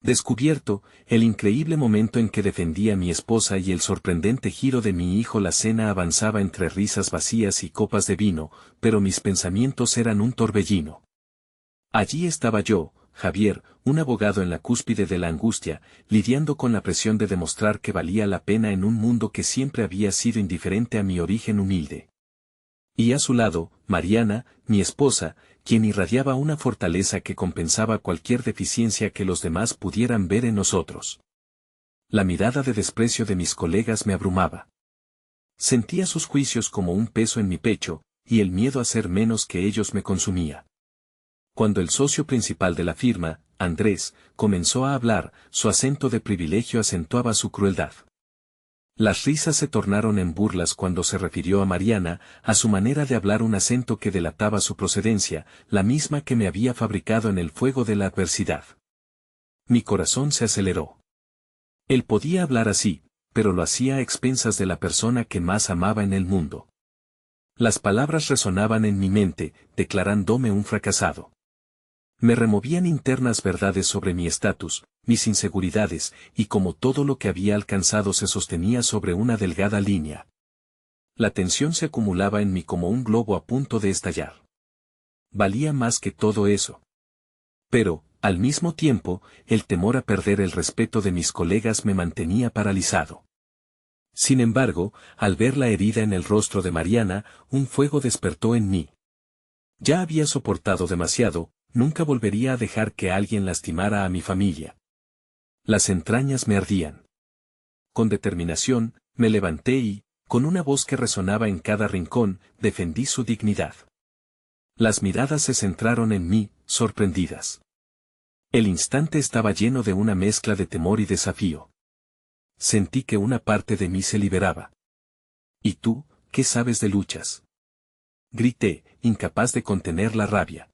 Descubierto, el increíble momento en que defendía a mi esposa y el sorprendente giro de mi hijo. La cena avanzaba entre risas vacías y copas de vino, pero mis pensamientos eran un torbellino. Allí estaba yo, Javier, un abogado en la cúspide de la angustia, lidiando con la presión de demostrar que valía la pena en un mundo que siempre había sido indiferente a mi origen humilde. Y a su lado, Mariana, mi esposa, quien irradiaba una fortaleza que compensaba cualquier deficiencia que los demás pudieran ver en nosotros. La mirada de desprecio de mis colegas me abrumaba. Sentía sus juicios como un peso en mi pecho, y el miedo a ser menos que ellos me consumía. Cuando el socio principal de la firma, Andrés, comenzó a hablar, su acento de privilegio acentuaba su crueldad. Las risas se tornaron en burlas cuando se refirió a Mariana, a su manera de hablar, un acento que delataba su procedencia, la misma que me había fabricado en el fuego de la adversidad. Mi corazón se aceleró. Él podía hablar así, pero lo hacía a expensas de la persona que más amaba en el mundo. Las palabras resonaban en mi mente, declarándome un fracasado. Me removían internas verdades sobre mi estatus, mis inseguridades, y como todo lo que había alcanzado se sostenía sobre una delgada línea. La tensión se acumulaba en mí como un globo a punto de estallar. Valía más que todo eso. Pero, al mismo tiempo, el temor a perder el respeto de mis colegas me mantenía paralizado. Sin embargo, al ver la herida en el rostro de Mariana, un fuego despertó en mí. Ya había soportado demasiado, nunca volvería a dejar que alguien lastimara a mi familia. Las entrañas me ardían. Con determinación, me levanté y, con una voz que resonaba en cada rincón, defendí su dignidad. Las miradas se centraron en mí, sorprendidas. El instante estaba lleno de una mezcla de temor y desafío. Sentí que una parte de mí se liberaba. ¿Y tú, qué sabes de luchas?, grité, incapaz de contener la rabia.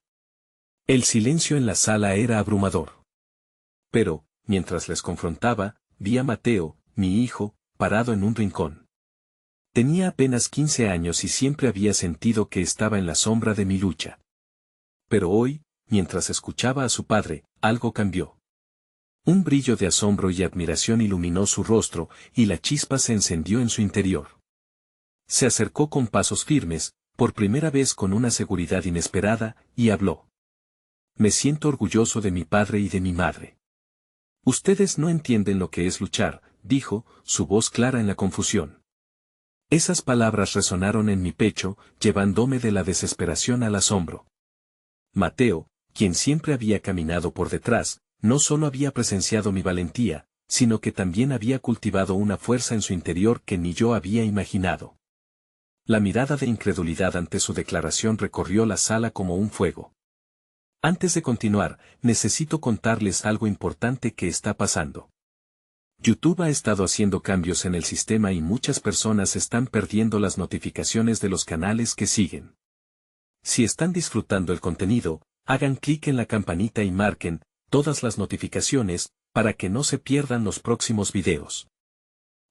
El silencio en la sala era abrumador. Pero, mientras les confrontaba, vi a Mateo, mi hijo, parado en un rincón. Tenía apenas 15 años y siempre había sentido que estaba en la sombra de mi lucha. Pero hoy, mientras escuchaba a su padre, algo cambió. Un brillo de asombro y admiración iluminó su rostro, y la chispa se encendió en su interior. Se acercó con pasos firmes, por primera vez con una seguridad inesperada, y habló. Me siento orgulloso de mi padre y de mi madre. Ustedes no entienden lo que es luchar, dijo, su voz clara en la confusión. Esas palabras resonaron en mi pecho, llevándome de la desesperación al asombro. Mateo, quien siempre había caminado por detrás, no solo había presenciado mi valentía, sino que también había cultivado una fuerza en su interior que ni yo había imaginado. La mirada de incredulidad ante su declaración recorrió la sala como un fuego. Antes de continuar, necesito contarles algo importante que está pasando. YouTube ha estado haciendo cambios en el sistema y muchas personas están perdiendo las notificaciones de los canales que siguen. Si están disfrutando el contenido, hagan clic en la campanita y marquen todas las notificaciones para que no se pierdan los próximos videos.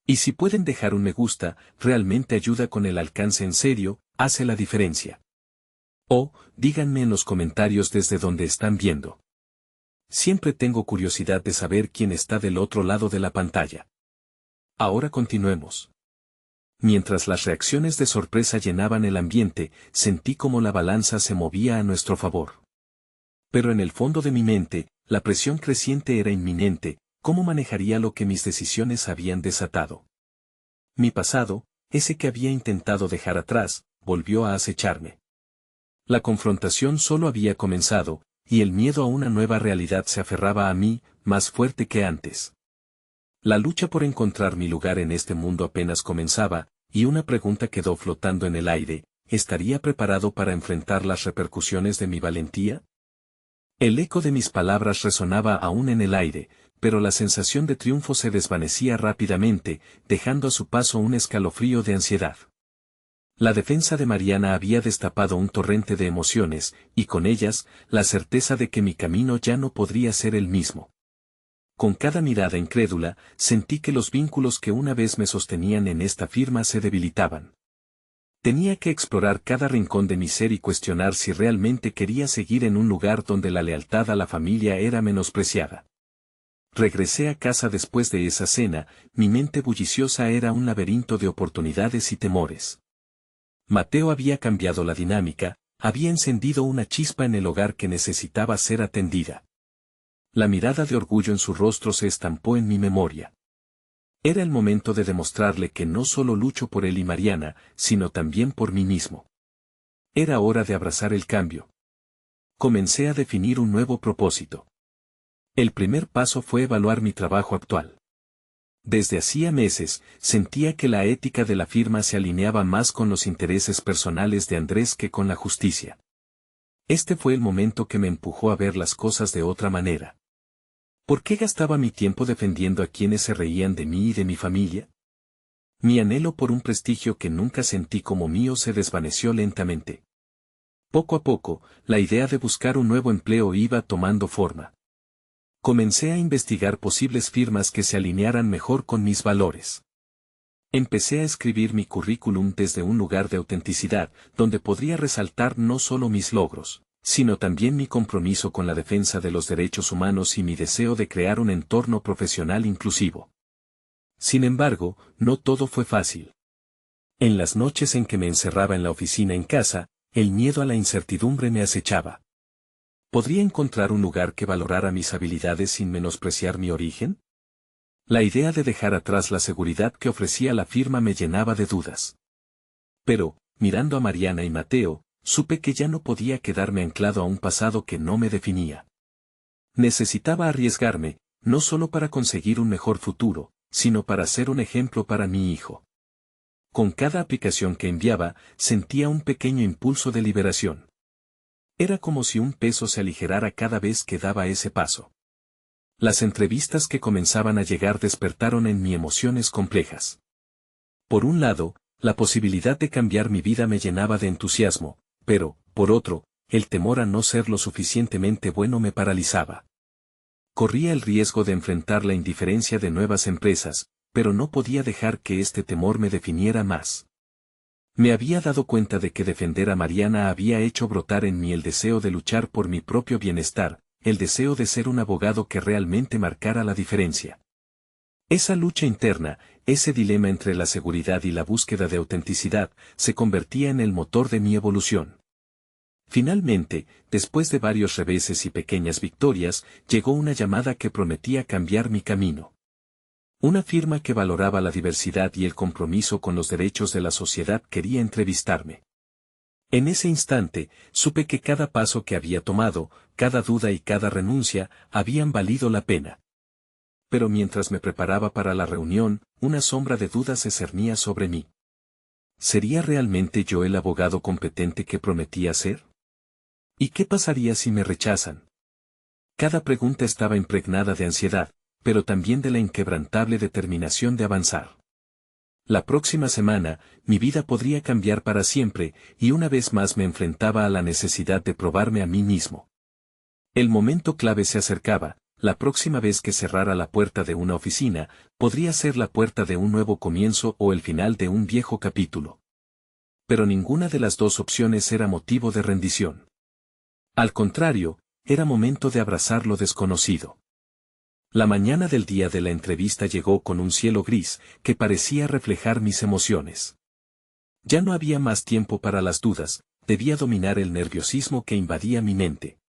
Y si pueden dejar un me gusta, realmente ayuda con el alcance, en serio, hace la diferencia. O, díganme en los comentarios desde donde están viendo. Siempre tengo curiosidad de saber quién está del otro lado de la pantalla. Ahora continuemos. Mientras las reacciones de sorpresa llenaban el ambiente, sentí como la balanza se movía a nuestro favor. Pero en el fondo de mi mente, la presión creciente era inminente. ¿Cómo manejaría lo que mis decisiones habían desatado? Mi pasado, ese que había intentado dejar atrás, volvió a acecharme. La confrontación solo había comenzado, y el miedo a una nueva realidad se aferraba a mí, más fuerte que antes. La lucha por encontrar mi lugar en este mundo apenas comenzaba, y una pregunta quedó flotando en el aire: ¿estaría preparado para enfrentar las repercusiones de mi valentía? El eco de mis palabras resonaba aún en el aire, pero la sensación de triunfo se desvanecía rápidamente, dejando a su paso un escalofrío de ansiedad. La defensa de Mariana había destapado un torrente de emociones, y con ellas, la certeza de que mi camino ya no podría ser el mismo. Con cada mirada incrédula, sentí que los vínculos que una vez me sostenían en esta firma se debilitaban. Tenía que explorar cada rincón de mi ser y cuestionar si realmente quería seguir en un lugar donde la lealtad a la familia era menospreciada. Regresé a casa después de esa cena, mi mente bulliciosa era un laberinto de oportunidades y temores. Mateo había cambiado la dinámica, había encendido una chispa en el hogar que necesitaba ser atendida. La mirada de orgullo en su rostro se estampó en mi memoria. Era el momento de demostrarle que no solo lucho por él y Mariana, sino también por mí mismo. Era hora de abrazar el cambio. Comencé a definir un nuevo propósito. El primer paso fue evaluar mi trabajo actual. Desde hacía meses, sentía que la ética de la firma se alineaba más con los intereses personales de Andrés que con la justicia. Este fue el momento que me empujó a ver las cosas de otra manera. ¿Por qué gastaba mi tiempo defendiendo a quienes se reían de mí y de mi familia? Mi anhelo por un prestigio que nunca sentí como mío se desvaneció lentamente. Poco a poco, la idea de buscar un nuevo empleo iba tomando forma. Comencé a investigar posibles firmas que se alinearan mejor con mis valores. Empecé a escribir mi currículum desde un lugar de autenticidad, donde podría resaltar no solo mis logros, sino también mi compromiso con la defensa de los derechos humanos y mi deseo de crear un entorno profesional inclusivo. Sin embargo, no todo fue fácil. En las noches en que me encerraba en la oficina en casa, el miedo a la incertidumbre me acechaba. ¿Podría encontrar un lugar que valorara mis habilidades sin menospreciar mi origen? La idea de dejar atrás la seguridad que ofrecía la firma me llenaba de dudas. Pero, mirando a Mariana y Mateo, supe que ya no podía quedarme anclado a un pasado que no me definía. Necesitaba arriesgarme, no solo para conseguir un mejor futuro, sino para ser un ejemplo para mi hijo. Con cada aplicación que enviaba, sentía un pequeño impulso de liberación. Era como si un peso se aligerara cada vez que daba ese paso. Las entrevistas que comenzaban a llegar despertaron en mí emociones complejas. Por un lado, la posibilidad de cambiar mi vida me llenaba de entusiasmo, pero, por otro, el temor a no ser lo suficientemente bueno me paralizaba. Corría el riesgo de enfrentar la indiferencia de nuevas empresas, pero no podía dejar que este temor me definiera más. Me había dado cuenta de que defender a Mariana había hecho brotar en mí el deseo de luchar por mi propio bienestar, el deseo de ser un abogado que realmente marcara la diferencia. Esa lucha interna, ese dilema entre la seguridad y la búsqueda de autenticidad, se convertía en el motor de mi evolución. Finalmente, después de varios reveses y pequeñas victorias, llegó una llamada que prometía cambiar mi camino. Una firma que valoraba la diversidad y el compromiso con los derechos de la sociedad quería entrevistarme. En ese instante, supe que cada paso que había tomado, cada duda y cada renuncia, habían valido la pena. Pero mientras me preparaba para la reunión, una sombra de duda se cernía sobre mí. ¿Sería realmente yo el abogado competente que prometía ser? ¿Y qué pasaría si me rechazan? Cada pregunta estaba impregnada de ansiedad, pero también de la inquebrantable determinación de avanzar. La próxima semana, mi vida podría cambiar para siempre, y una vez más me enfrentaba a la necesidad de probarme a mí mismo. El momento clave se acercaba, la próxima vez que cerrara la puerta de una oficina, podría ser la puerta de un nuevo comienzo o el final de un viejo capítulo. Pero ninguna de las dos opciones era motivo de rendición. Al contrario, era momento de abrazar lo desconocido. La mañana del día de la entrevista llegó con un cielo gris, que parecía reflejar mis emociones. Ya no había más tiempo para las dudas, debía dominar el nerviosismo que invadía mi mente.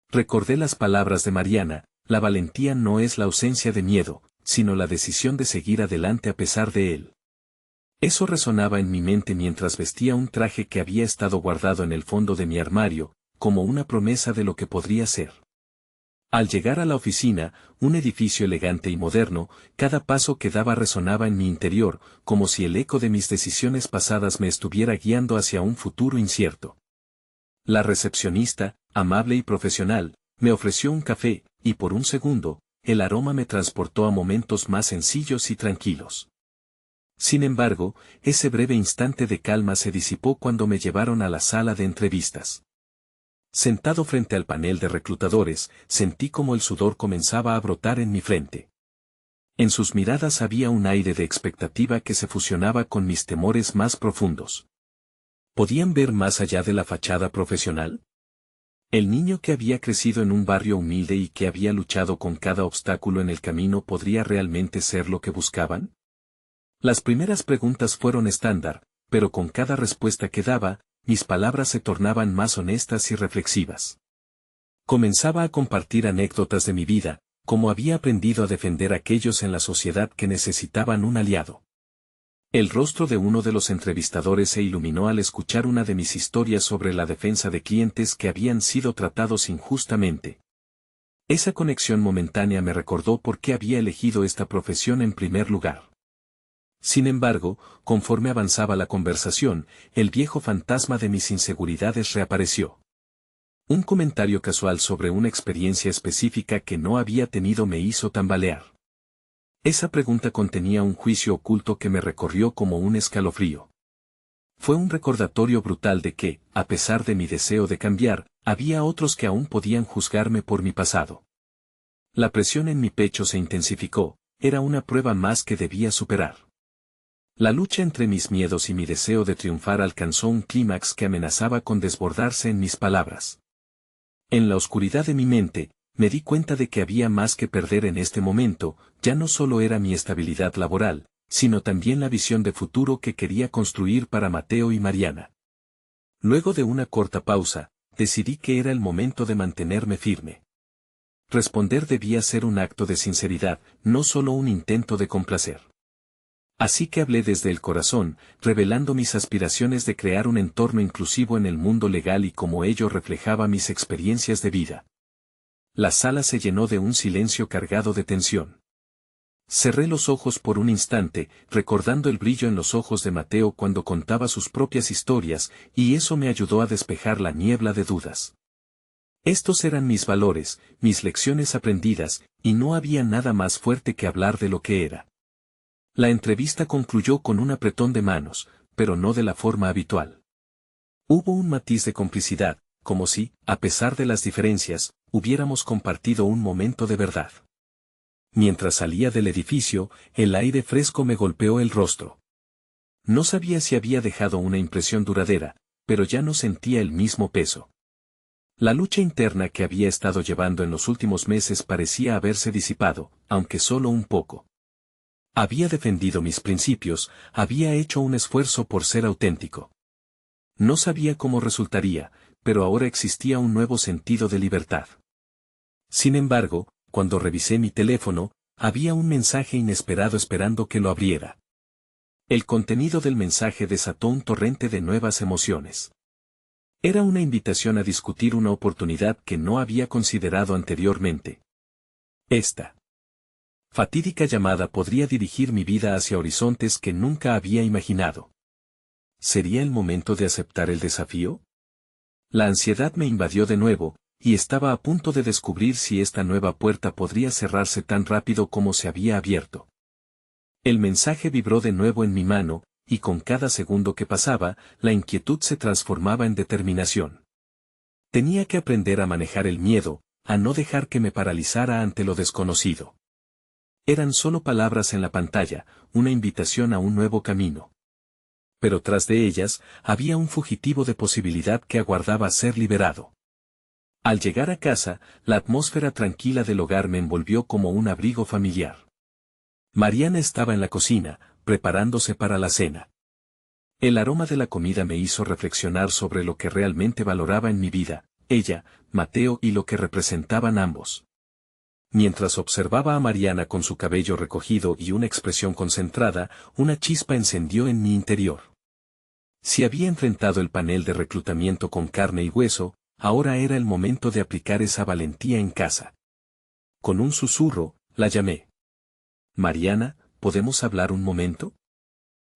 Recordé las palabras de Mariana: la valentía no es la ausencia de miedo, sino la decisión de seguir adelante a pesar de él. Eso resonaba en mi mente mientras vestía un traje que había estado guardado en el fondo de mi armario, como una promesa de lo que podría ser. Al llegar a la oficina, un edificio elegante y moderno, cada paso que daba resonaba en mi interior, como si el eco de mis decisiones pasadas me estuviera guiando hacia un futuro incierto. La recepcionista, amable y profesional, me ofreció un café, y por un segundo, el aroma me transportó a momentos más sencillos y tranquilos. Sin embargo, ese breve instante de calma se disipó cuando me llevaron a la sala de entrevistas. Sentado frente al panel de reclutadores, sentí como el sudor comenzaba a brotar en mi frente. En sus miradas había un aire de expectativa que se fusionaba con mis temores más profundos. ¿Podían ver más allá de la fachada profesional? El niño que había crecido en un barrio humilde y que había luchado con cada obstáculo en el camino podría realmente ser lo que buscaban. Las primeras preguntas fueron estándar, pero con cada respuesta que daba, mis palabras se tornaban más honestas y reflexivas. Comenzaba a compartir anécdotas de mi vida, cómo había aprendido a defender a aquellos en la sociedad que necesitaban un aliado. El rostro de uno de los entrevistadores se iluminó al escuchar una de mis historias sobre la defensa de clientes que habían sido tratados injustamente. Esa conexión momentánea me recordó por qué había elegido esta profesión en primer lugar. Sin embargo, conforme avanzaba la conversación, el viejo fantasma de mis inseguridades reapareció. Un comentario casual sobre una experiencia específica que no había tenido me hizo tambalear. Esa pregunta contenía un juicio oculto que me recorrió como un escalofrío. Fue un recordatorio brutal de que, a pesar de mi deseo de cambiar, había otros que aún podían juzgarme por mi pasado. La presión en mi pecho se intensificó, era una prueba más que debía superar. La lucha entre mis miedos y mi deseo de triunfar alcanzó un clímax que amenazaba con desbordarse en mis palabras. En la oscuridad de mi mente, me di cuenta de que había más que perder en este momento, ya no solo era mi estabilidad laboral, sino también la visión de futuro que quería construir para Mateo y Mariana. Luego de una corta pausa, decidí que era el momento de mantenerme firme. Responder debía ser un acto de sinceridad, no solo un intento de complacer. Así que hablé desde el corazón, revelando mis aspiraciones de crear un entorno inclusivo en el mundo legal y cómo ello reflejaba mis experiencias de vida. La sala se llenó de un silencio cargado de tensión. Cerré los ojos por un instante, recordando el brillo en los ojos de Mateo cuando contaba sus propias historias, y eso me ayudó a despejar la niebla de dudas. Estos eran mis valores, mis lecciones aprendidas, y no había nada más fuerte que hablar de lo que era. La entrevista concluyó con un apretón de manos, pero no de la forma habitual. Hubo un matiz de complicidad, como si, a pesar de las diferencias, hubiéramos compartido un momento de verdad. Mientras salía del edificio, el aire fresco me golpeó el rostro. No sabía si había dejado una impresión duradera, pero ya no sentía el mismo peso. La lucha interna que había estado llevando en los últimos meses parecía haberse disipado, aunque solo un poco. Había defendido mis principios, había hecho un esfuerzo por ser auténtico. No sabía cómo resultaría, pero ahora existía un nuevo sentido de libertad. Sin embargo, cuando revisé mi teléfono, había un mensaje inesperado esperando que lo abriera. El contenido del mensaje desató un torrente de nuevas emociones. Era una invitación a discutir una oportunidad que no había considerado anteriormente. Esta fatídica llamada podría dirigir mi vida hacia horizontes que nunca había imaginado. ¿Sería el momento de aceptar el desafío? La ansiedad me invadió de nuevo, y estaba a punto de descubrir si esta nueva puerta podría cerrarse tan rápido como se había abierto. El mensaje vibró de nuevo en mi mano, y con cada segundo que pasaba, la inquietud se transformaba en determinación. Tenía que aprender a manejar el miedo, a no dejar que me paralizara ante lo desconocido. Eran solo palabras en la pantalla, una invitación a un nuevo camino. Pero tras de ellas, había un fugitivo de posibilidad que aguardaba ser liberado. Al llegar a casa, la atmósfera tranquila del hogar me envolvió como un abrigo familiar. Mariana estaba en la cocina, preparándose para la cena. El aroma de la comida me hizo reflexionar sobre lo que realmente valoraba en mi vida, ella, Mateo y lo que representaban ambos. Mientras observaba a Mariana con su cabello recogido y una expresión concentrada, una chispa encendió en mi interior. Si había enfrentado el panel de reclutamiento con carne y hueso, ahora era el momento de aplicar esa valentía en casa. Con un susurro, la llamé. Mariana, ¿podemos hablar un momento?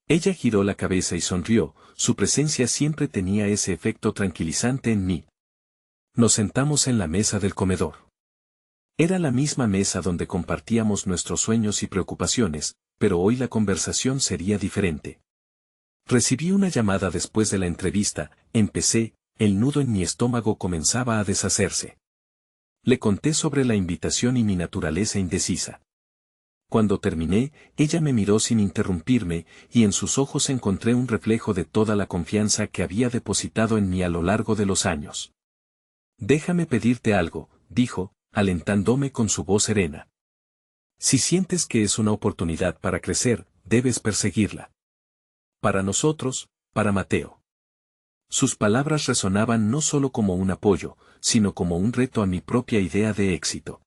Ella giró la cabeza y sonrió, su presencia siempre tenía ese efecto tranquilizante en mí. Nos sentamos en la mesa del comedor. Era la misma mesa donde compartíamos nuestros sueños y preocupaciones, pero hoy la conversación sería diferente. Recibí una llamada después de la entrevista, empecé, el nudo en mi estómago comenzaba a deshacerse. Le conté sobre la invitación y mi naturaleza indecisa. Cuando terminé, ella me miró sin interrumpirme, y en sus ojos encontré un reflejo de toda la confianza que había depositado en mí a lo largo de los años. Déjame pedirte algo, dijo, alentándome con su voz serena. Si sientes que es una oportunidad para crecer, debes perseguirla. Para nosotros, para Mateo. Sus palabras resonaban no solo como un apoyo, sino como un reto a mi propia idea de éxito.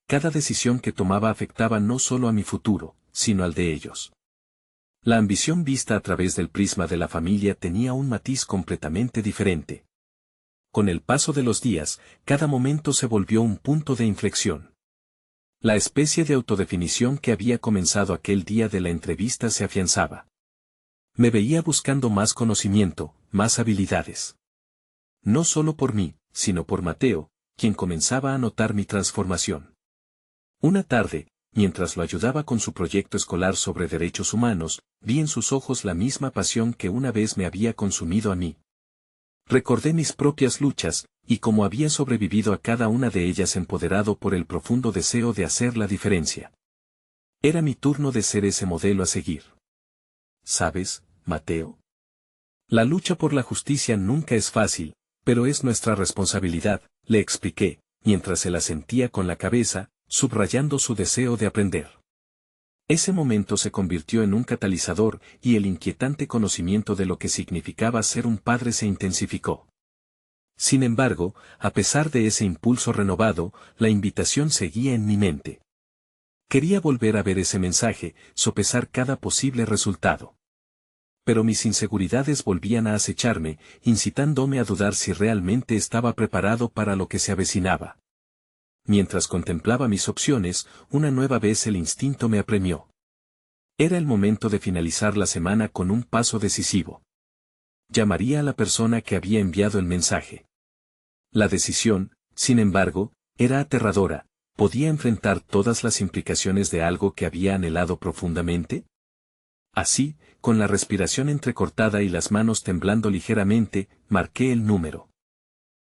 Cada decisión que tomaba afectaba no solo a mi futuro, sino al de ellos. La ambición vista a través del prisma de la familia tenía un matiz completamente diferente. Con el paso de los días, cada momento se volvió un punto de inflexión. La especie de autodefinición que había comenzado aquel día de la entrevista se afianzaba. Me veía buscando más conocimiento, más habilidades. No solo por mí, sino por Mateo, quien comenzaba a notar mi transformación. Una tarde, mientras lo ayudaba con su proyecto escolar sobre derechos humanos, vi en sus ojos la misma pasión que una vez me había consumido a mí. Recordé mis propias luchas, y cómo había sobrevivido a cada una de ellas empoderado por el profundo deseo de hacer la diferencia. Era mi turno de ser ese modelo a seguir. ¿Sabes, Mateo? La lucha por la justicia nunca es fácil, pero es nuestra responsabilidad, le expliqué, mientras él asentía con la cabeza, subrayando su deseo de aprender. Ese momento se convirtió en un catalizador y el inquietante conocimiento de lo que significaba ser un padre se intensificó. Sin embargo, a pesar de ese impulso renovado, la invitación seguía en mi mente. Quería volver a ver ese mensaje, sopesar cada posible resultado. Pero mis inseguridades volvían a acecharme, incitándome a dudar si realmente estaba preparado para lo que se avecinaba. Mientras contemplaba mis opciones, una nueva vez el instinto me apremió. Era el momento de finalizar la semana con un paso decisivo. Llamaría a la persona que había enviado el mensaje. La decisión, sin embargo, era aterradora. ¿Podía enfrentar todas las implicaciones de algo que había anhelado profundamente? Así, con la respiración entrecortada y las manos temblando ligeramente, marqué el número.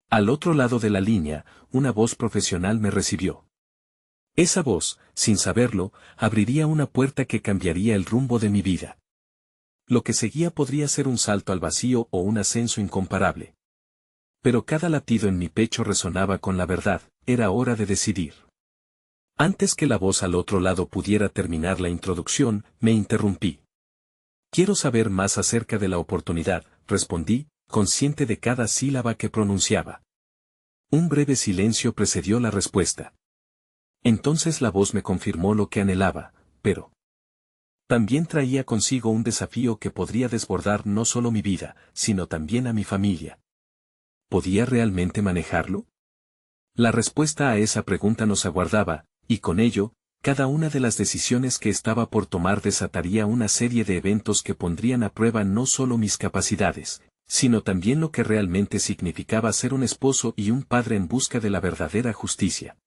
Al otro lado de la línea, una voz profesional me recibió. Esa voz, sin saberlo, abriría una puerta que cambiaría el rumbo de mi vida. Lo que seguía podría ser un salto al vacío o un ascenso incomparable. Pero cada latido en mi pecho resonaba con la verdad, era hora de decidir. Antes que la voz al otro lado pudiera terminar la introducción, me interrumpí. Quiero saber más acerca de la oportunidad, respondí, consciente de cada sílaba que pronunciaba. Un breve silencio precedió la respuesta. Entonces la voz me confirmó lo que anhelaba, pero también traía consigo un desafío que podría desbordar no solo mi vida, sino también a mi familia. ¿Podía realmente manejarlo? La respuesta a esa pregunta nos aguardaba, y con ello, cada una de las decisiones que estaba por tomar desataría una serie de eventos que pondrían a prueba no solo mis capacidades, sino también lo que realmente significaba ser un esposo y un padre en busca de la verdadera justicia.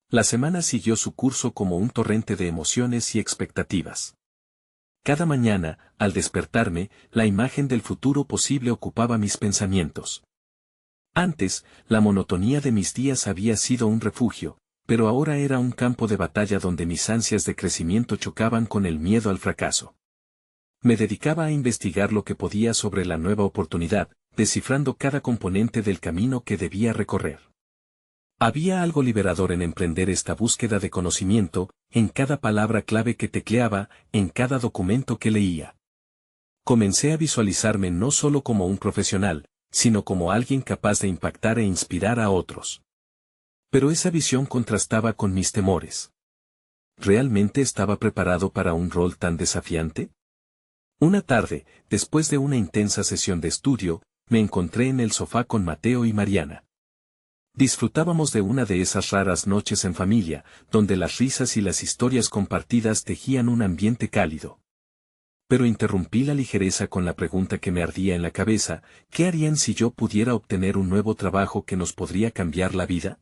La semana siguió su curso como un torrente de emociones y expectativas. Cada mañana, al despertarme, la imagen del futuro posible ocupaba mis pensamientos. Antes, la monotonía de mis días había sido un refugio, pero ahora era un campo de batalla donde mis ansias de crecimiento chocaban con el miedo al fracaso. Me dedicaba a investigar lo que podía sobre la nueva oportunidad, descifrando cada componente del camino que debía recorrer. Había algo liberador en emprender esta búsqueda de conocimiento, en cada palabra clave que tecleaba, en cada documento que leía. Comencé a visualizarme no solo como un profesional, sino como alguien capaz de impactar e inspirar a otros. Pero esa visión contrastaba con mis temores. ¿Realmente estaba preparado para un rol tan desafiante? Una tarde, después de una intensa sesión de estudio, me encontré en el sofá con Mateo y Mariana. Disfrutábamos de una de esas raras noches en familia, donde las risas y las historias compartidas tejían un ambiente cálido. Pero interrumpí la ligereza con la pregunta que me ardía en la cabeza: ¿qué harían si yo pudiera obtener un nuevo trabajo que nos podría cambiar la vida?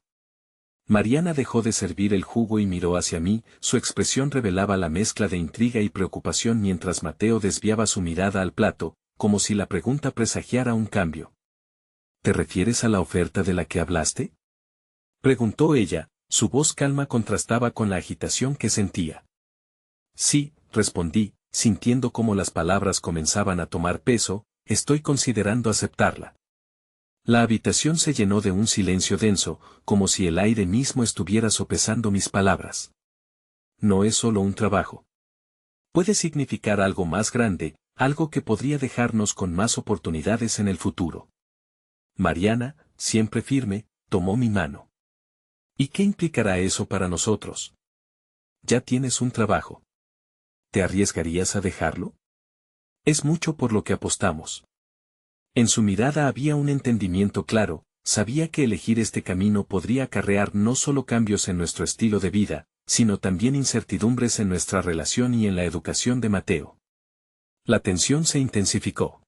Mariana dejó de servir el jugo y miró hacia mí, su expresión revelaba la mezcla de intriga y preocupación mientras Mateo desviaba su mirada al plato, como si la pregunta presagiara un cambio. ¿Te refieres a la oferta de la que hablaste?, preguntó ella, su voz calma contrastaba con la agitación que sentía. Sí, respondí, sintiendo cómo las palabras comenzaban a tomar peso, estoy considerando aceptarla. La habitación se llenó de un silencio denso, como si el aire mismo estuviera sopesando mis palabras. No es solo un trabajo. Puede significar algo más grande, algo que podría dejarnos con más oportunidades en el futuro. Mariana, siempre firme, tomó mi mano. ¿Y qué implicará eso para nosotros? Ya tienes un trabajo. ¿Te arriesgarías a dejarlo? Es mucho por lo que apostamos. En su mirada había un entendimiento claro, sabía que elegir este camino podría acarrear no solo cambios en nuestro estilo de vida, sino también incertidumbres en nuestra relación y en la educación de Mateo. La tensión se intensificó.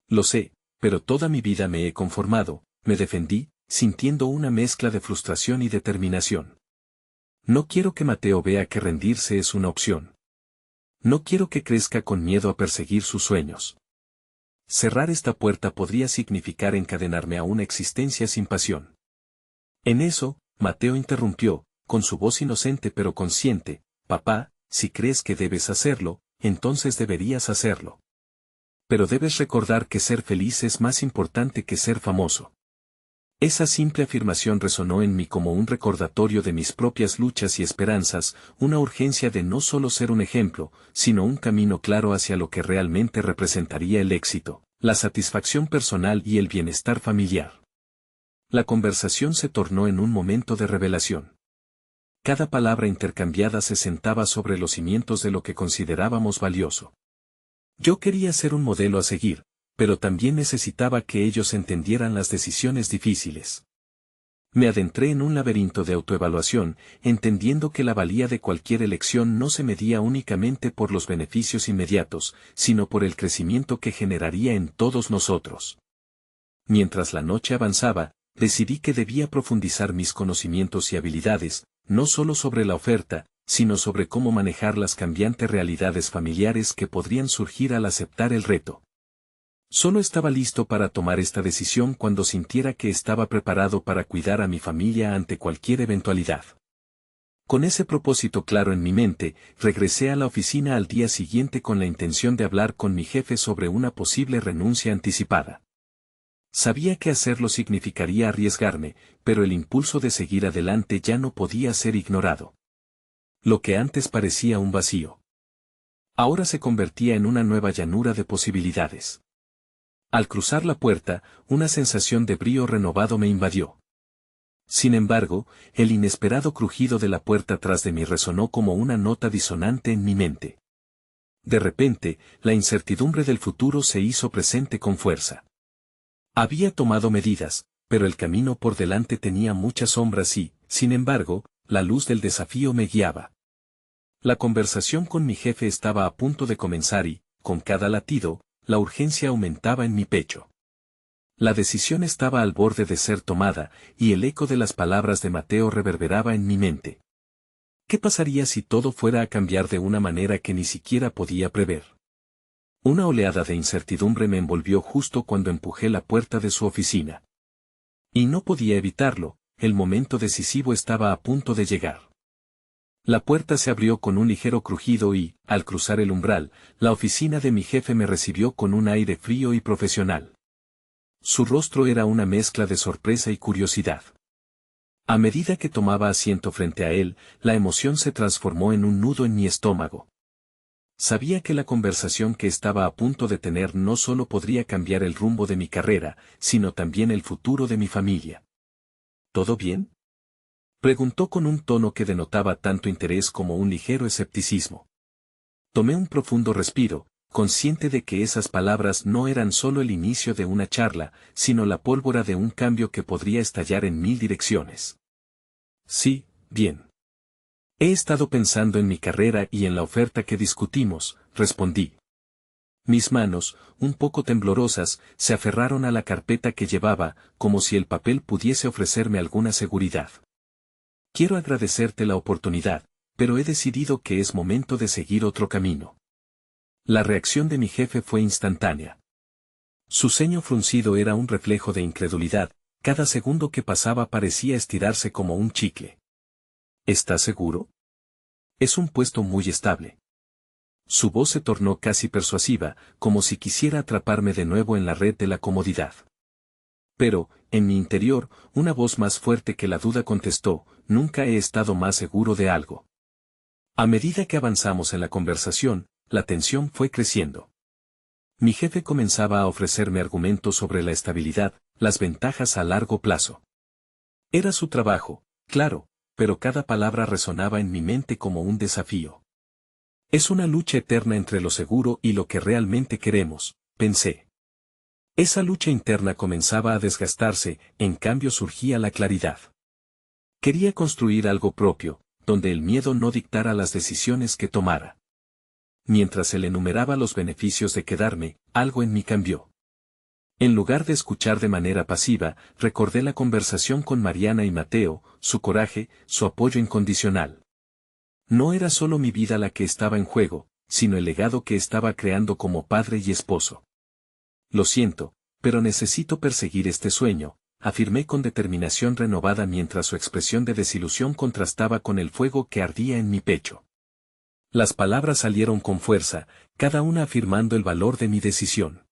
Lo sé, pero toda mi vida me he conformado, me defendí, sintiendo una mezcla de frustración y determinación. No quiero que Mateo vea que rendirse es una opción. No quiero que crezca con miedo a perseguir sus sueños. Cerrar esta puerta podría significar encadenarme a una existencia sin pasión. En eso, Mateo interrumpió, con su voz inocente pero consciente: papá, si crees que debes hacerlo, entonces deberías hacerlo. Pero debes recordar que ser feliz es más importante que ser famoso. Esa simple afirmación resonó en mí como un recordatorio de mis propias luchas y esperanzas, una urgencia de no solo ser un ejemplo, sino un camino claro hacia lo que realmente representaría el éxito, la satisfacción personal y el bienestar familiar. La conversación se tornó en un momento de revelación. Cada palabra intercambiada se sentaba sobre los cimientos de lo que considerábamos valioso. Yo quería ser un modelo a seguir, pero también necesitaba que ellos entendieran las decisiones difíciles. Me adentré en un laberinto de autoevaluación, entendiendo que la valía de cualquier elección no se medía únicamente por los beneficios inmediatos, sino por el crecimiento que generaría en todos nosotros. Mientras la noche avanzaba, decidí que debía profundizar mis conocimientos y habilidades, no solo sobre la oferta, sino sobre cómo manejar las cambiantes realidades familiares que podrían surgir al aceptar el reto. Solo estaba listo para tomar esta decisión cuando sintiera que estaba preparado para cuidar a mi familia ante cualquier eventualidad. Con ese propósito claro en mi mente, regresé a la oficina al día siguiente con la intención de hablar con mi jefe sobre una posible renuncia anticipada. Sabía que hacerlo significaría arriesgarme, pero el impulso de seguir adelante ya no podía ser ignorado. Lo que antes parecía un vacío, ahora se convertía en una nueva llanura de posibilidades. Al cruzar la puerta, una sensación de brío renovado me invadió. Sin embargo, el inesperado crujido de la puerta tras de mí resonó como una nota disonante en mi mente. De repente, la incertidumbre del futuro se hizo presente con fuerza. Había tomado medidas, pero el camino por delante tenía muchas sombras y, sin embargo, la luz del desafío me guiaba. La conversación con mi jefe estaba a punto de comenzar y, con cada latido, la urgencia aumentaba en mi pecho. La decisión estaba al borde de ser tomada, y el eco de las palabras de Mateo reverberaba en mi mente. ¿Qué pasaría si todo fuera a cambiar de una manera que ni siquiera podía prever? Una oleada de incertidumbre me envolvió justo cuando empujé la puerta de su oficina. Y no podía evitarlo, el momento decisivo estaba a punto de llegar. La puerta se abrió con un ligero crujido y, al cruzar el umbral, la oficina de mi jefe me recibió con un aire frío y profesional. Su rostro era una mezcla de sorpresa y curiosidad. A medida que tomaba asiento frente a él, la emoción se transformó en un nudo en mi estómago. Sabía que la conversación que estaba a punto de tener no solo podría cambiar el rumbo de mi carrera, sino también el futuro de mi familia. ¿Todo bien?, preguntó con un tono que denotaba tanto interés como un ligero escepticismo. Tomé un profundo respiro, consciente de que esas palabras no eran solo el inicio de una charla, sino la pólvora de un cambio que podría estallar en 1000 direcciones. Sí, bien. He estado pensando en mi carrera y en la oferta que discutimos, respondí. Mis manos, un poco temblorosas, se aferraron a la carpeta que llevaba, como si el papel pudiese ofrecerme alguna seguridad. Quiero agradecerte la oportunidad, pero he decidido que es momento de seguir otro camino. La reacción de mi jefe fue instantánea. Su ceño fruncido era un reflejo de incredulidad, cada segundo que pasaba parecía estirarse como un chicle. ¿Estás seguro? Es un puesto muy estable. Su voz se tornó casi persuasiva, como si quisiera atraparme de nuevo en la red de la comodidad. Pero, en mi interior, una voz más fuerte que la duda contestó, nunca he estado más seguro de algo. A medida que avanzamos en la conversación, la tensión fue creciendo. Mi jefe comenzaba a ofrecerme argumentos sobre la estabilidad, las ventajas a largo plazo. Era su trabajo, claro, pero cada palabra resonaba en mi mente como un desafío. Es una lucha eterna entre lo seguro y lo que realmente queremos, pensé. Esa lucha interna comenzaba a desgastarse, en cambio surgía la claridad. Quería construir algo propio, donde el miedo no dictara las decisiones que tomara. Mientras él enumeraba los beneficios de quedarme, algo en mí cambió. En lugar de escuchar de manera pasiva, recordé la conversación con Mariana y Mateo, su coraje, su apoyo incondicional. No era solo mi vida la que estaba en juego, sino el legado que estaba creando como padre y esposo. Lo siento, pero necesito perseguir este sueño, afirmé con determinación renovada mientras su expresión de desilusión contrastaba con el fuego que ardía en mi pecho. Las palabras salieron con fuerza, cada una afirmando el valor de mi decisión.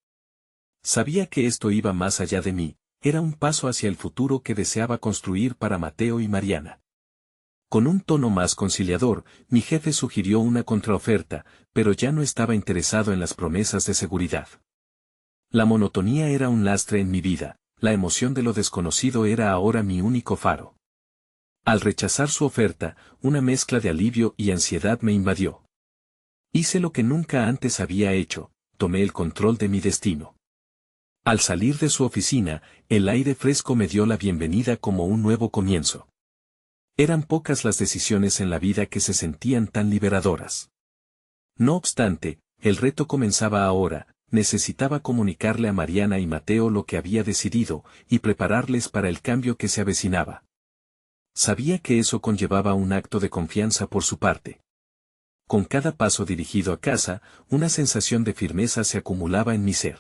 Sabía que esto iba más allá de mí, era un paso hacia el futuro que deseaba construir para Mateo y Mariana. Con un tono más conciliador, mi jefe sugirió una contraoferta, pero ya no estaba interesado en las promesas de seguridad. La monotonía era un lastre en mi vida, la emoción de lo desconocido era ahora mi único faro. Al rechazar su oferta, una mezcla de alivio y ansiedad me invadió. Hice lo que nunca antes había hecho, tomé el control de mi destino. Al salir de su oficina, el aire fresco me dio la bienvenida como un nuevo comienzo. Eran pocas las decisiones en la vida que se sentían tan liberadoras. No obstante, el reto comenzaba ahora, necesitaba comunicarle a Mariana y Mateo lo que había decidido, y prepararles para el cambio que se avecinaba. Sabía que eso conllevaba un acto de confianza por su parte. Con cada paso dirigido a casa, una sensación de firmeza se acumulaba en mi ser.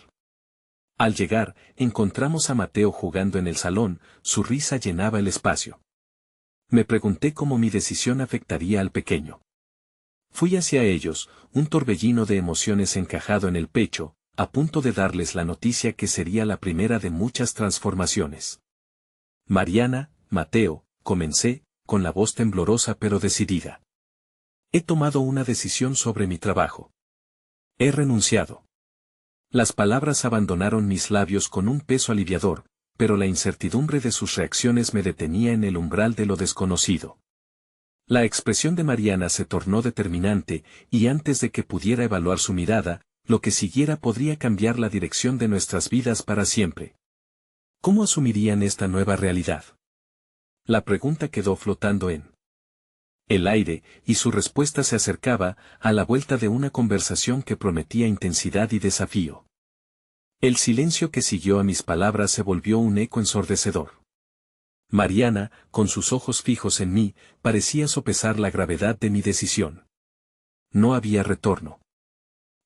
Al llegar, encontramos a Mateo jugando en el salón, su risa llenaba el espacio. Me pregunté cómo mi decisión afectaría al pequeño. Fui hacia ellos, un torbellino de emociones encajado en el pecho, a punto de darles la noticia que sería la primera de muchas transformaciones. Mariana, Mateo, comencé, con la voz temblorosa pero decidida. He tomado una decisión sobre mi trabajo. He renunciado. Las palabras abandonaron mis labios con un peso aliviador, pero la incertidumbre de sus reacciones me detenía en el umbral de lo desconocido. La expresión de Mariana se tornó determinante, y antes de que pudiera evaluar su mirada, lo que siguiera podría cambiar la dirección de nuestras vidas para siempre. ¿Cómo asumirían esta nueva realidad? La pregunta quedó flotando en el aire, y su respuesta se acercaba, a la vuelta de una conversación que prometía intensidad y desafío. El silencio que siguió a mis palabras se volvió un eco ensordecedor. Mariana, con sus ojos fijos en mí, parecía sopesar la gravedad de mi decisión. No había retorno.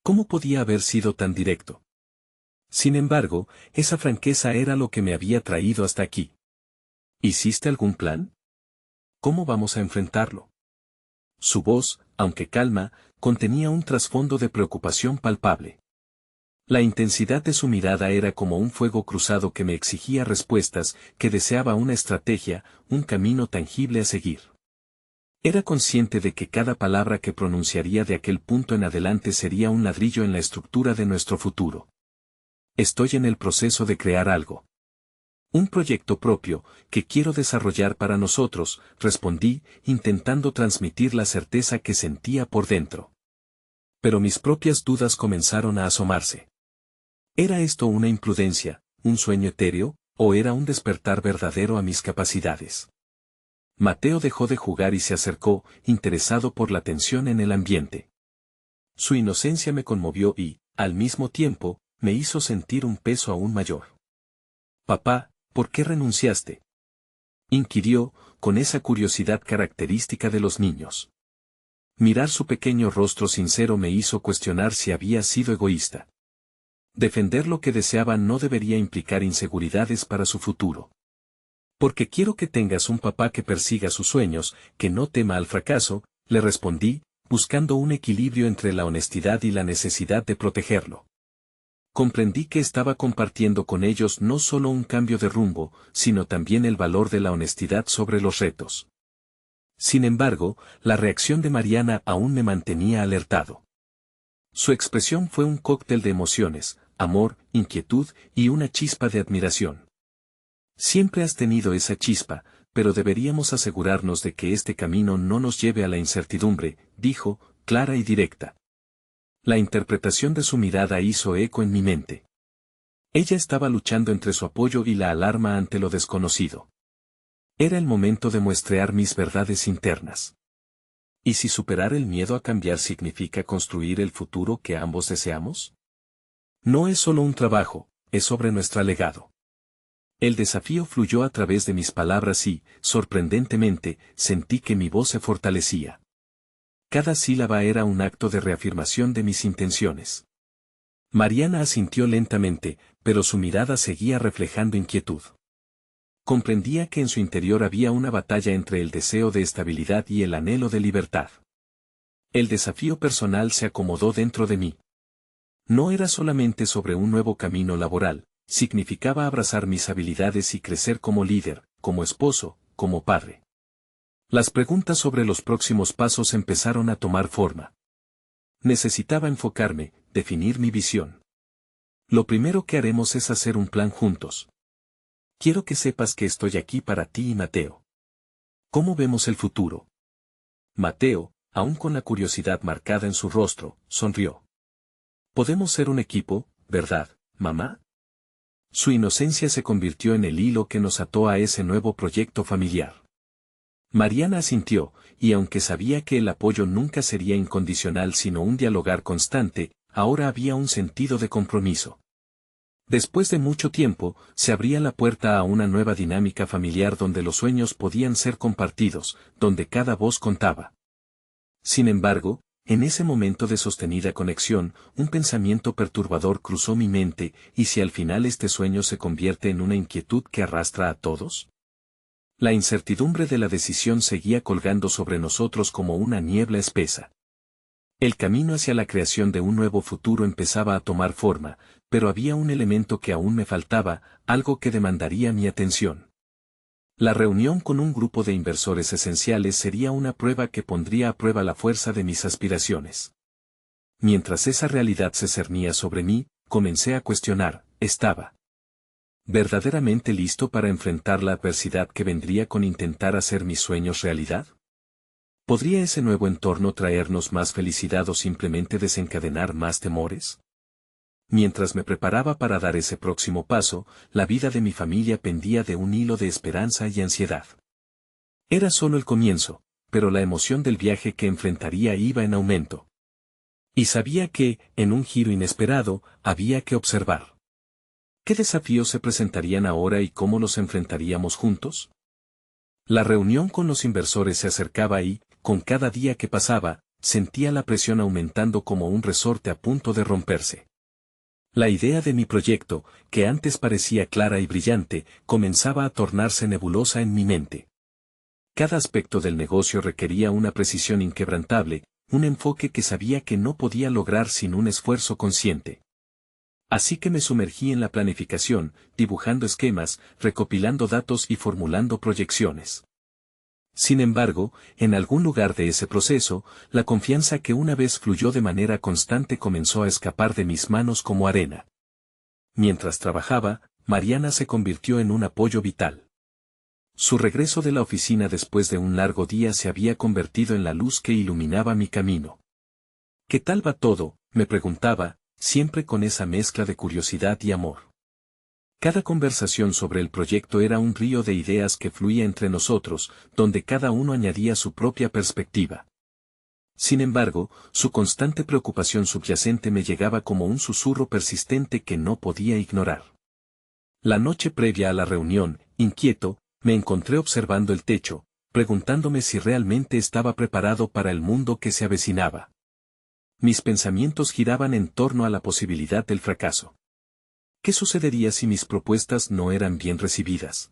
¿Cómo podía haber sido tan directo? Sin embargo, esa franqueza era lo que me había traído hasta aquí. ¿Hiciste algún plan? ¿Cómo vamos a enfrentarlo? Su voz, aunque calma, contenía un trasfondo de preocupación palpable. La intensidad de su mirada era como un fuego cruzado que me exigía respuestas, que deseaba una estrategia, un camino tangible a seguir. Era consciente de que cada palabra que pronunciaría de aquel punto en adelante sería un ladrillo en la estructura de nuestro futuro. Estoy en el proceso de crear algo. Un proyecto propio, que quiero desarrollar para nosotros, respondí, intentando transmitir la certeza que sentía por dentro. Pero mis propias dudas comenzaron a asomarse. ¿Era esto una imprudencia, un sueño etéreo, o era un despertar verdadero a mis capacidades? Mateo dejó de jugar y se acercó, interesado por la tensión en el ambiente. Su inocencia me conmovió y, al mismo tiempo, me hizo sentir un peso aún mayor. Papá, ¿por qué renunciaste? Inquirió, con esa curiosidad característica de los niños. Mirar su pequeño rostro sincero me hizo cuestionar si había sido egoísta. Defender lo que deseaban no debería implicar inseguridades para su futuro. Porque quiero que tengas un papá que persiga sus sueños, que no tema al fracaso, le respondí, buscando un equilibrio entre la honestidad y la necesidad de protegerlo. Comprendí que estaba compartiendo con ellos no solo un cambio de rumbo, sino también el valor de la honestidad sobre los retos. Sin embargo, la reacción de Mariana aún me mantenía alertado. Su expresión fue un cóctel de emociones, amor, inquietud y una chispa de admiración. Siempre has tenido esa chispa, pero deberíamos asegurarnos de que este camino no nos lleve a la incertidumbre, dijo, clara y directa. La interpretación de su mirada hizo eco en mi mente. Ella estaba luchando entre su apoyo y la alarma ante lo desconocido. Era el momento de muestrear mis verdades internas. ¿Y si superar el miedo a cambiar significa construir el futuro que ambos deseamos? No es solo un trabajo, es sobre nuestro legado. El desafío fluyó a través de mis palabras y, sorprendentemente, sentí que mi voz se fortalecía. Cada sílaba era un acto de reafirmación de mis intenciones. Mariana asintió lentamente, pero su mirada seguía reflejando inquietud. Comprendía que en su interior había una batalla entre el deseo de estabilidad y el anhelo de libertad. El desafío personal se acomodó dentro de mí. No era solamente sobre un nuevo camino laboral, significaba abrazar mis habilidades y crecer como líder, como esposo, como padre. Las preguntas sobre los próximos pasos empezaron a tomar forma. Necesitaba enfocarme, definir mi visión. Lo primero que haremos es hacer un plan juntos. Quiero que sepas que estoy aquí para ti y Mateo. ¿Cómo vemos el futuro? Mateo, aún con la curiosidad marcada en su rostro, sonrió. Podemos ser un equipo, ¿verdad, mamá? Su inocencia se convirtió en el hilo que nos ató a ese nuevo proyecto familiar. Mariana asintió, y aunque sabía que el apoyo nunca sería incondicional sino un dialogar constante, ahora había un sentido de compromiso. Después de mucho tiempo, se abría la puerta a una nueva dinámica familiar donde los sueños podían ser compartidos, donde cada voz contaba. Sin embargo, en ese momento de sostenida conexión, un pensamiento perturbador cruzó mi mente, ¿y si al final este sueño se convierte en una inquietud que arrastra a todos? La incertidumbre de la decisión seguía colgando sobre nosotros como una niebla espesa. El camino hacia la creación de un nuevo futuro empezaba a tomar forma, pero había un elemento que aún me faltaba, algo que demandaría mi atención. La reunión con un grupo de inversores esenciales sería una prueba que pondría a prueba la fuerza de mis aspiraciones. Mientras esa realidad se cernía sobre mí, comencé a cuestionar, ¿estaba verdaderamente listo para enfrentar la adversidad que vendría con intentar hacer mis sueños realidad? ¿Podría ese nuevo entorno traernos más felicidad o simplemente desencadenar más temores? Mientras me preparaba para dar ese próximo paso, la vida de mi familia pendía de un hilo de esperanza y ansiedad. Era solo el comienzo, pero la emoción del viaje que enfrentaría iba en aumento. Y sabía que, en un giro inesperado, había que observar. ¿Qué desafíos se presentarían ahora y cómo los enfrentaríamos juntos? La reunión con los inversores se acercaba y, con cada día que pasaba, sentía la presión aumentando como un resorte a punto de romperse. La idea de mi proyecto, que antes parecía clara y brillante, comenzaba a tornarse nebulosa en mi mente. Cada aspecto del negocio requería una precisión inquebrantable, un enfoque que sabía que no podía lograr sin un esfuerzo consciente. Así que me sumergí en la planificación, dibujando esquemas, recopilando datos y formulando proyecciones. Sin embargo, en algún lugar de ese proceso, la confianza que una vez fluyó de manera constante comenzó a escapar de mis manos como arena. Mientras trabajaba, Mariana se convirtió en un apoyo vital. Su regreso de la oficina después de un largo día se había convertido en la luz que iluminaba mi camino. ¿Qué tal va todo?, me preguntaba, siempre con esa mezcla de curiosidad y amor. Cada conversación sobre el proyecto era un río de ideas que fluía entre nosotros, donde cada uno añadía su propia perspectiva. Sin embargo, su constante preocupación subyacente me llegaba como un susurro persistente que no podía ignorar. La noche previa a la reunión, inquieto, me encontré observando el techo, preguntándome si realmente estaba preparado para el mundo que se avecinaba. Mis pensamientos giraban en torno a la posibilidad del fracaso. ¿Qué sucedería si mis propuestas no eran bien recibidas?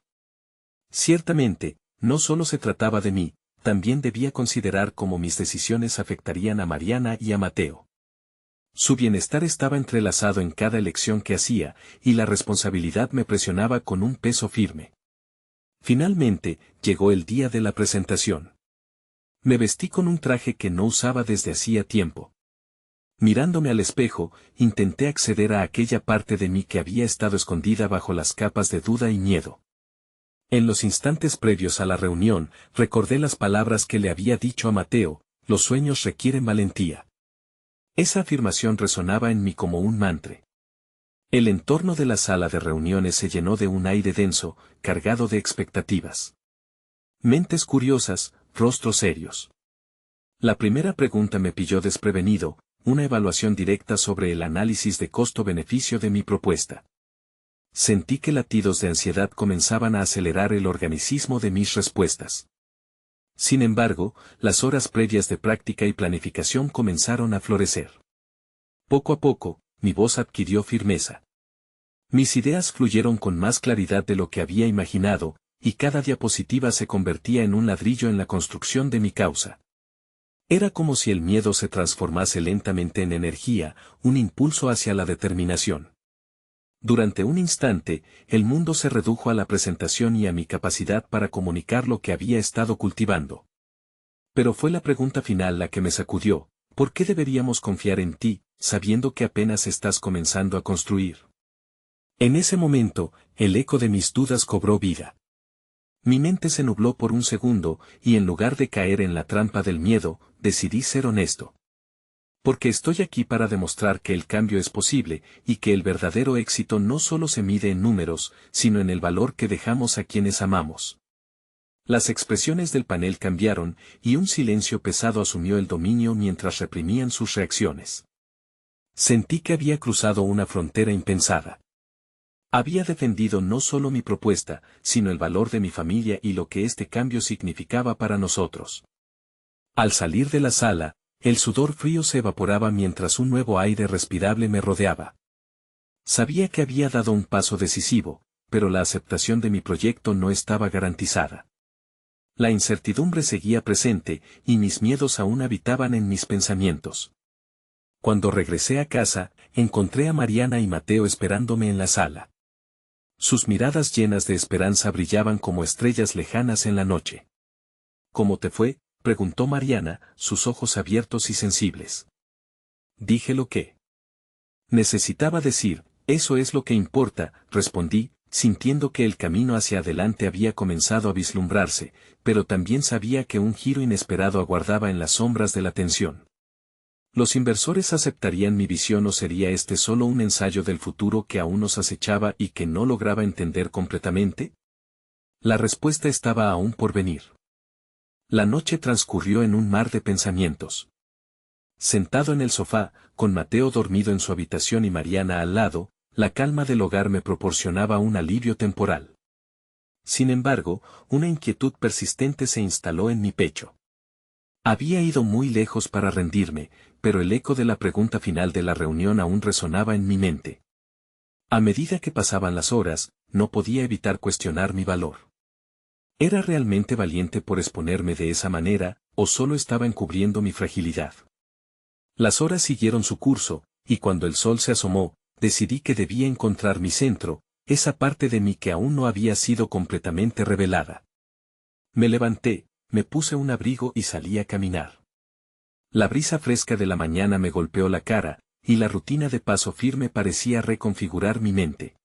Ciertamente, no solo se trataba de mí, también debía considerar cómo mis decisiones afectarían a Mariana y a Mateo. Su bienestar estaba entrelazado en cada elección que hacía, y la responsabilidad me presionaba con un peso firme. Finalmente, llegó el día de la presentación. Me vestí con un traje que no usaba desde hacía tiempo. Mirándome al espejo, intenté acceder a aquella parte de mí que había estado escondida bajo las capas de duda y miedo. En los instantes previos a la reunión, recordé las palabras que le había dicho a Mateo: los sueños requieren valentía. Esa afirmación resonaba en mí como un mantra. El entorno de la sala de reuniones se llenó de un aire denso, cargado de expectativas. Mentes curiosas, rostros serios. La primera pregunta me pilló desprevenido, una evaluación directa sobre el análisis de costo-beneficio de mi propuesta. Sentí que latidos de ansiedad comenzaban a acelerar el organicismo de mis respuestas. Sin embargo, las horas previas de práctica y planificación comenzaron a florecer. Poco a poco, mi voz adquirió firmeza. Mis ideas fluyeron con más claridad de lo que había imaginado, y cada diapositiva se convertía en un ladrillo en la construcción de mi causa. Era como si el miedo se transformase lentamente en energía, un impulso hacia la determinación. Durante un instante, el mundo se redujo a la presentación y a mi capacidad para comunicar lo que había estado cultivando. Pero fue la pregunta final la que me sacudió: ¿por qué deberíamos confiar en ti, sabiendo que apenas estás comenzando a construir? En ese momento, el eco de mis dudas cobró vida. Mi mente se nubló por un segundo, y en lugar de caer en la trampa del miedo, decidí ser honesto. Porque estoy aquí para demostrar que el cambio es posible, y que el verdadero éxito no solo se mide en números, sino en el valor que dejamos a quienes amamos. Las expresiones del panel cambiaron, y un silencio pesado asumió el dominio mientras reprimían sus reacciones. Sentí que había cruzado una frontera impensada. Había defendido no solo mi propuesta, sino el valor de mi familia y lo que este cambio significaba para nosotros. Al salir de la sala, el sudor frío se evaporaba mientras un nuevo aire respirable me rodeaba. Sabía que había dado un paso decisivo, pero la aceptación de mi proyecto no estaba garantizada. La incertidumbre seguía presente, y mis miedos aún habitaban en mis pensamientos. Cuando regresé a casa, encontré a Mariana y Mateo esperándome en la sala. Sus miradas llenas de esperanza brillaban como estrellas lejanas en la noche. ¿Cómo te fue?, preguntó Mariana, sus ojos abiertos y sensibles. Dije lo que necesitaba decir: eso es lo que importa, respondí, sintiendo que el camino hacia adelante había comenzado a vislumbrarse, pero también sabía que un giro inesperado aguardaba en las sombras de la tensión. ¿Los inversores aceptarían mi visión o sería este solo un ensayo del futuro que aún nos acechaba y que no lograba entender completamente? La respuesta estaba aún por venir. La noche transcurrió en un mar de pensamientos. Sentado en el sofá, con Mateo dormido en su habitación y Mariana al lado, la calma del hogar me proporcionaba un alivio temporal. Sin embargo, una inquietud persistente se instaló en mi pecho. Había ido muy lejos para rendirme, pero el eco de la pregunta final de la reunión aún resonaba en mi mente. A medida que pasaban las horas, no podía evitar cuestionar mi valor. ¿Era realmente valiente por exponerme de esa manera, o solo estaba encubriendo mi fragilidad? Las horas siguieron su curso, y cuando el sol se asomó, decidí que debía encontrar mi centro, esa parte de mí que aún no había sido completamente revelada. Me levanté, me puse un abrigo y salí a caminar. La brisa fresca de la mañana me golpeó la cara, y la rutina de paso firme parecía reconfigurar mi mente.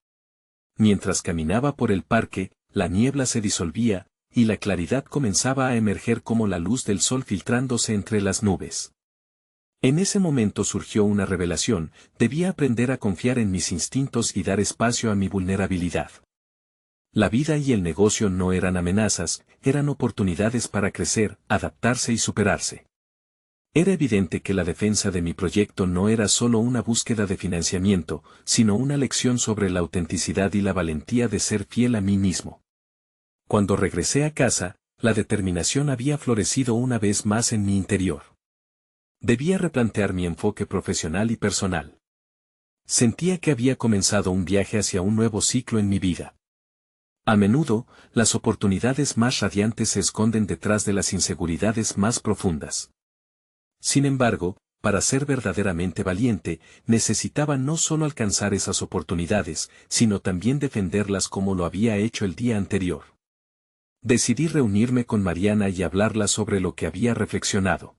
Mientras caminaba por el parque, la niebla se disolvía, y la claridad comenzaba a emerger como la luz del sol filtrándose entre las nubes. En ese momento surgió una revelación: debía aprender a confiar en mis instintos y dar espacio a mi vulnerabilidad. La vida y el negocio no eran amenazas, eran oportunidades para crecer, adaptarse y superarse. Era evidente que la defensa de mi proyecto no era solo una búsqueda de financiamiento, sino una lección sobre la autenticidad y la valentía de ser fiel a mí mismo. Cuando regresé a casa, la determinación había florecido una vez más en mi interior. Debía replantear mi enfoque profesional y personal. Sentía que había comenzado un viaje hacia un nuevo ciclo en mi vida. A menudo, las oportunidades más radiantes se esconden detrás de las inseguridades más profundas. Sin embargo, para ser verdaderamente valiente, necesitaba no solo alcanzar esas oportunidades, sino también defenderlas como lo había hecho el día anterior. Decidí reunirme con Mariana y hablarla sobre lo que había reflexionado.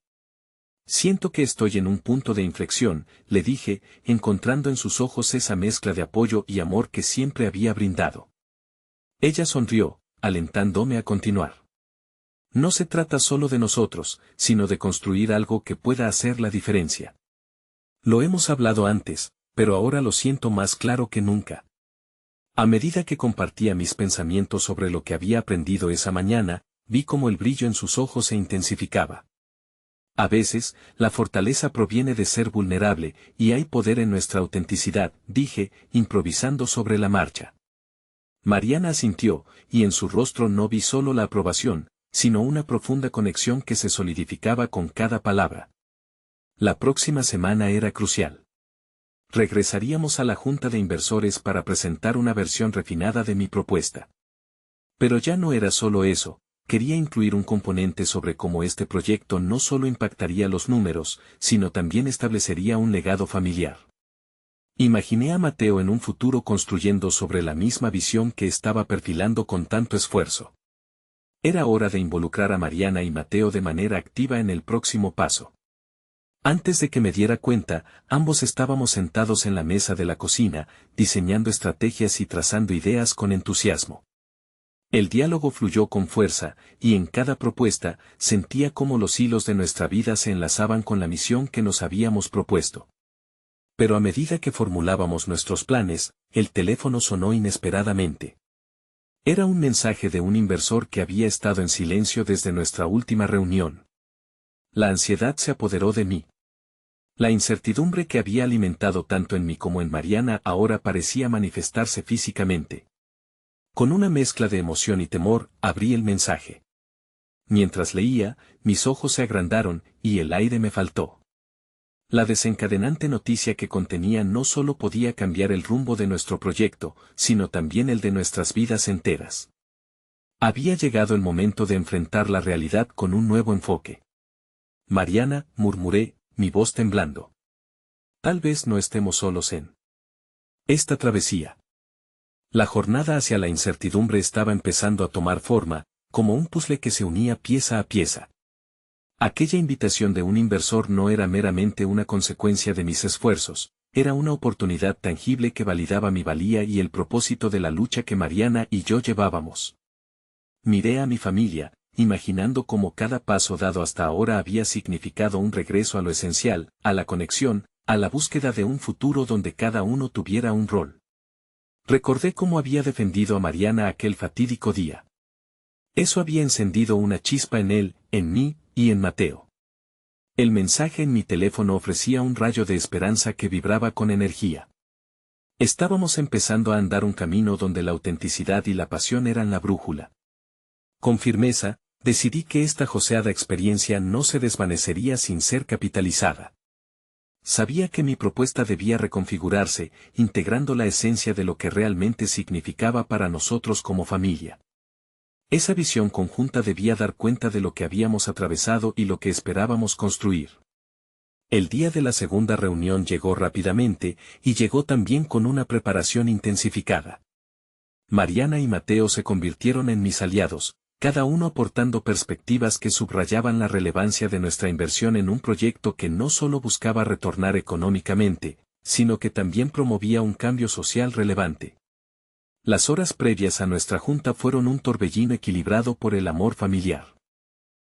Siento que estoy en un punto de inflexión, le dije, encontrando en sus ojos esa mezcla de apoyo y amor que siempre había brindado. Ella sonrió, alentándome a continuar. No se trata solo de nosotros, sino de construir algo que pueda hacer la diferencia. Lo hemos hablado antes, pero ahora lo siento más claro que nunca. A medida que compartía mis pensamientos sobre lo que había aprendido esa mañana, vi cómo el brillo en sus ojos se intensificaba. A veces, la fortaleza proviene de ser vulnerable, y hay poder en nuestra autenticidad, dije, improvisando sobre la marcha. Mariana asintió, y en su rostro no vi solo la aprobación, sino una profunda conexión que se solidificaba con cada palabra. La próxima semana era crucial. Regresaríamos a la junta de inversores para presentar una versión refinada de mi propuesta. Pero ya no era solo eso, quería incluir un componente sobre cómo este proyecto no solo impactaría los números, sino también establecería un legado familiar. Imaginé a Mateo en un futuro construyendo sobre la misma visión que estaba perfilando con tanto esfuerzo. Era hora de involucrar a Mariana y Mateo de manera activa en el próximo paso. Antes de que me diera cuenta, ambos estábamos sentados en la mesa de la cocina, diseñando estrategias y trazando ideas con entusiasmo. El diálogo fluyó con fuerza, y en cada propuesta, sentía cómo los hilos de nuestra vida se enlazaban con la misión que nos habíamos propuesto. Pero a medida que formulábamos nuestros planes, el teléfono sonó inesperadamente. Era un mensaje de un inversor que había estado en silencio desde nuestra última reunión. La ansiedad se apoderó de mí. La incertidumbre que había alimentado tanto en mí como en Mariana ahora parecía manifestarse físicamente. Con una mezcla de emoción y temor, abrí el mensaje. Mientras leía, mis ojos se agrandaron, y el aire me faltó. La desencadenante noticia que contenía no solo podía cambiar el rumbo de nuestro proyecto, sino también el de nuestras vidas enteras. Había llegado el momento de enfrentar la realidad con un nuevo enfoque. Mariana, murmuré, mi voz temblando. Tal vez no estemos solos en esta travesía. La jornada hacia la incertidumbre estaba empezando a tomar forma, como un puzzle que se unía pieza a pieza. Aquella invitación de un inversor no era meramente una consecuencia de mis esfuerzos, era una oportunidad tangible que validaba mi valía y el propósito de la lucha que Mariana y yo llevábamos. Miré a mi familia, imaginando cómo cada paso dado hasta ahora había significado un regreso a lo esencial, a la conexión, a la búsqueda de un futuro donde cada uno tuviera un rol. Recordé cómo había defendido a Mariana aquel fatídico día. Eso había encendido una chispa en él, en mí, y en Mateo. El mensaje en mi teléfono ofrecía un rayo de esperanza que vibraba con energía. Estábamos empezando a andar un camino donde la autenticidad y la pasión eran la brújula. Con firmeza, decidí que esta joseada experiencia no se desvanecería sin ser capitalizada. Sabía que mi propuesta debía reconfigurarse, integrando la esencia de lo que realmente significaba para nosotros como familia. Esa visión conjunta debía dar cuenta de lo que habíamos atravesado y lo que esperábamos construir. El día de la segunda reunión llegó rápidamente, y llegó también con una preparación intensificada. Mariana y Mateo se convirtieron en mis aliados, cada uno aportando perspectivas que subrayaban la relevancia de nuestra inversión en un proyecto que no solo buscaba retornar económicamente, sino que también promovía un cambio social relevante. Las horas previas a nuestra junta fueron un torbellino equilibrado por el amor familiar.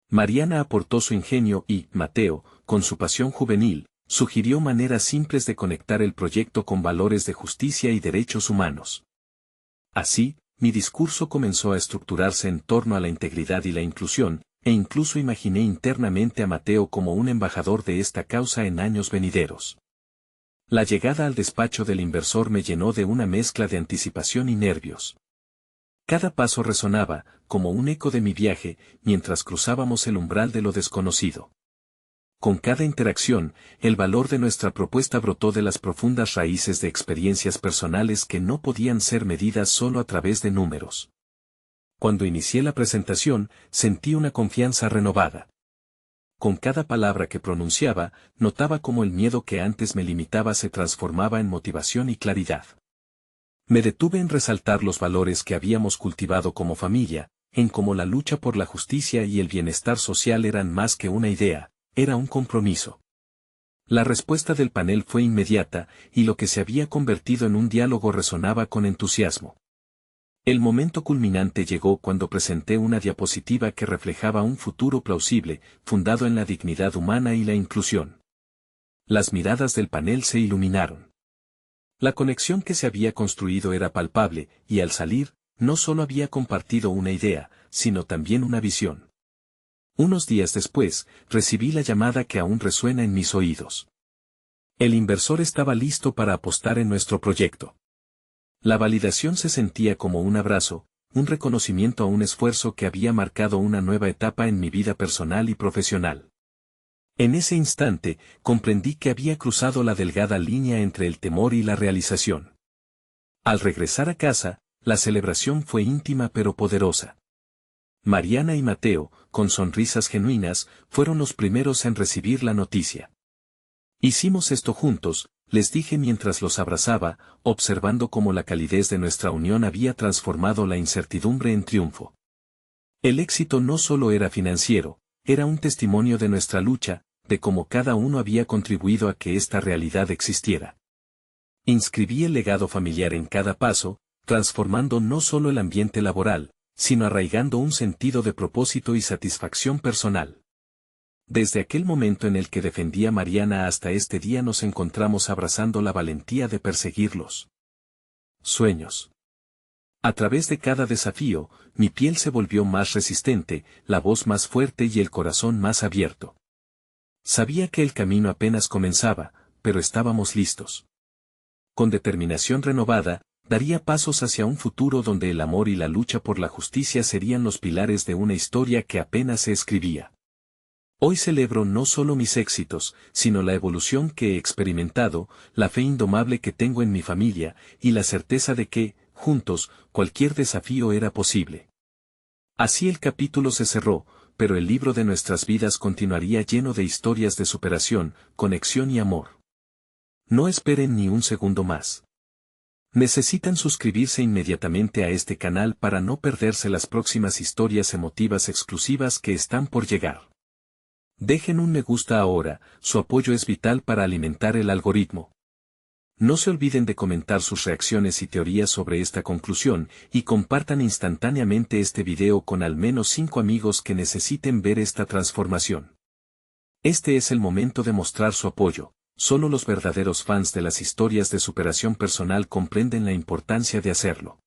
Mariana aportó su ingenio y, Mateo, con su pasión juvenil, sugirió maneras simples de conectar el proyecto con valores de justicia y derechos humanos. Así, mi discurso comenzó a estructurarse en torno a la integridad y la inclusión, e incluso imaginé internamente a Mateo como un embajador de esta causa en años venideros. La llegada al despacho del inversor me llenó de una mezcla de anticipación y nervios. Cada paso resonaba, como un eco de mi viaje, mientras cruzábamos el umbral de lo desconocido. Con cada interacción, el valor de nuestra propuesta brotó de las profundas raíces de experiencias personales que no podían ser medidas solo a través de números. Cuando inicié la presentación, sentí una confianza renovada. con cada palabra que pronunciaba, notaba cómo el miedo que antes me limitaba se transformaba en motivación y claridad. Me detuve en resaltar los valores que habíamos cultivado como familia, en cómo la lucha por la justicia y el bienestar social eran más que una idea, era un compromiso. La respuesta del panel fue inmediata, y lo que se había convertido en un diálogo resonaba con entusiasmo. El momento culminante llegó cuando presenté una diapositiva que reflejaba un futuro plausible, fundado en la dignidad humana y la inclusión. Las miradas del panel se iluminaron. La conexión que se había construido era palpable, y al salir, no solo había compartido una idea, sino también una visión. Unos días después, recibí la llamada que aún resuena en mis oídos. El inversor estaba listo para apostar en nuestro proyecto. La validación se sentía como un abrazo, un reconocimiento a un esfuerzo que había marcado una nueva etapa en mi vida personal y profesional. En ese instante, comprendí que había cruzado la delgada línea entre el temor y la realización. Al regresar a casa, la celebración fue íntima pero poderosa. Mariana y Mateo, con sonrisas genuinas, fueron los primeros en recibir la noticia. Hicimos esto juntos, les dije mientras los abrazaba, observando cómo la calidez de nuestra unión había transformado la incertidumbre en triunfo. El éxito no solo era financiero, era un testimonio de nuestra lucha, de cómo cada uno había contribuido a que esta realidad existiera. Inscribí el legado familiar en cada paso, transformando no solo el ambiente laboral, sino arraigando un sentido de propósito y satisfacción personal. Desde aquel momento en el que defendí a Mariana hasta este día nos encontramos abrazando la valentía de perseguir los sueños. A través de cada desafío, mi piel se volvió más resistente, la voz más fuerte y el corazón más abierto. Sabía que el camino apenas comenzaba, pero estábamos listos. Con determinación renovada, daría pasos hacia un futuro donde el amor y la lucha por la justicia serían los pilares de una historia que apenas se escribía. Hoy celebro no solo mis éxitos, sino la evolución que he experimentado, la fe indomable que tengo en mi familia, y la certeza de que, juntos, cualquier desafío era posible. Así el capítulo se cerró, pero el libro de nuestras vidas continuaría lleno de historias de superación, conexión y amor. No esperen ni un segundo más. Necesitan suscribirse inmediatamente a este canal para no perderse las próximas historias emotivas exclusivas que están por llegar. Dejen un me gusta ahora, su apoyo es vital para alimentar el algoritmo. No se olviden de comentar sus reacciones y teorías sobre esta conclusión, y compartan instantáneamente este video con al menos 5 amigos que necesiten ver esta transformación. Este es el momento de mostrar su apoyo. Solo los verdaderos fans de las historias de superación personal comprenden la importancia de hacerlo.